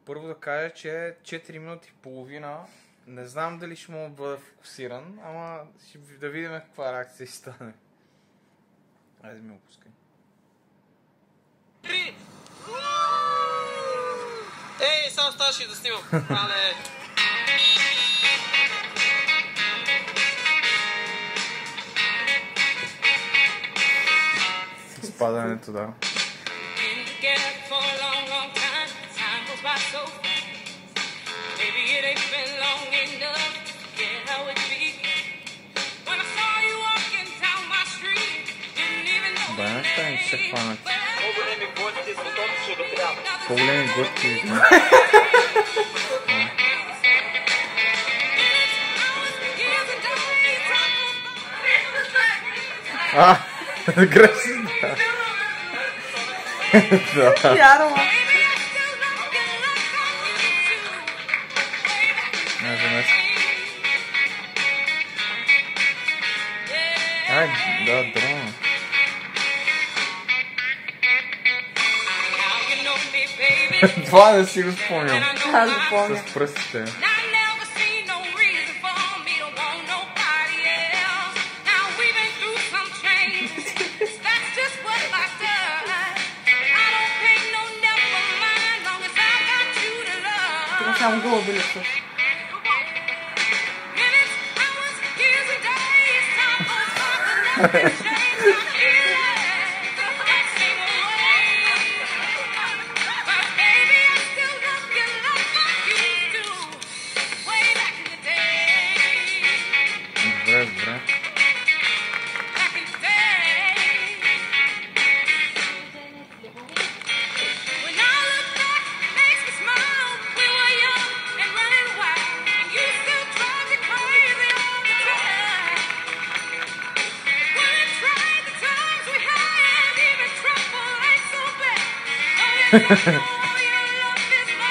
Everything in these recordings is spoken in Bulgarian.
Първо да кажа, че 4 минути и половина. Не знам дали ще мога да бъда фокусиран, ама да видим каква реакция ще стане. Айде ми опускай. Ей, само ставаше да снимам. Але... С падането, да. Бе, не ще се хванат. По-големи гости с точно да трябва. По-големи гости. Грешно. Да. Вярвам. Ай, да, драма. Това не си го спомням. Аз го помня. С пръстите. Тук само гълъби липсват. Добре.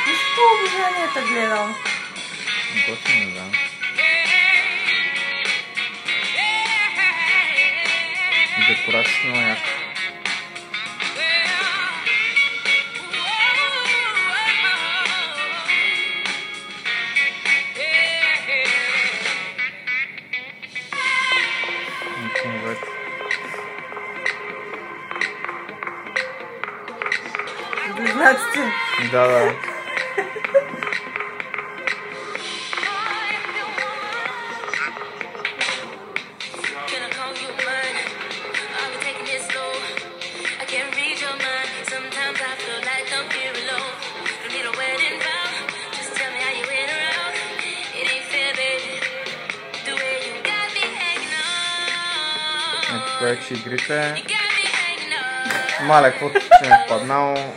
Виж положението гледам. Готино, да. Декорацията на яка. Близнаците. Да. Човек ще игрите. Маля, каквото ще ме паднало.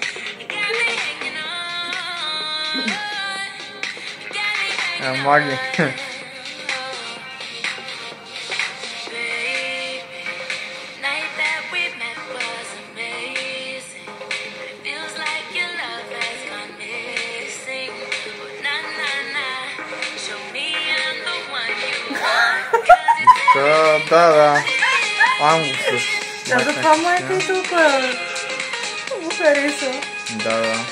Маги. Да. Ам с... Да, това майка и тук го хареса. Да.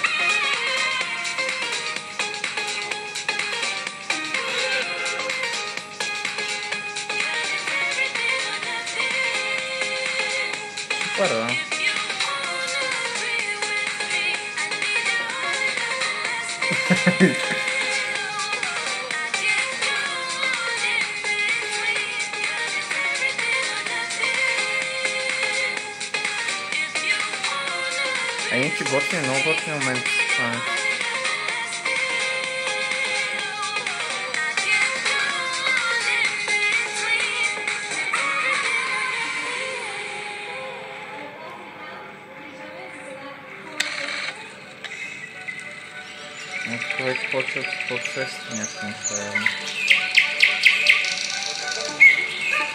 Супер, да. Иначе готин, много готин момент. Човек почва по-срещу някакви неща.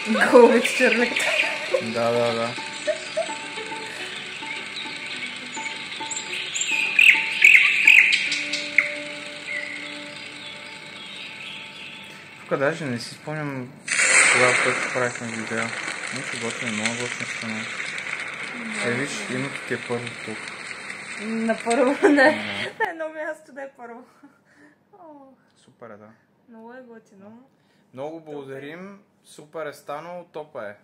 Гълъбите черлекта. Да. Тук даже не си спомням когато точно правихме видео. Нещо готвено, много готвено страна. Виж, има такива първо тук. На първо, не. На едно място. място да е първо. Ох, Супер е, да. много е готино. Много благодарим. Супер е станало. Топа е.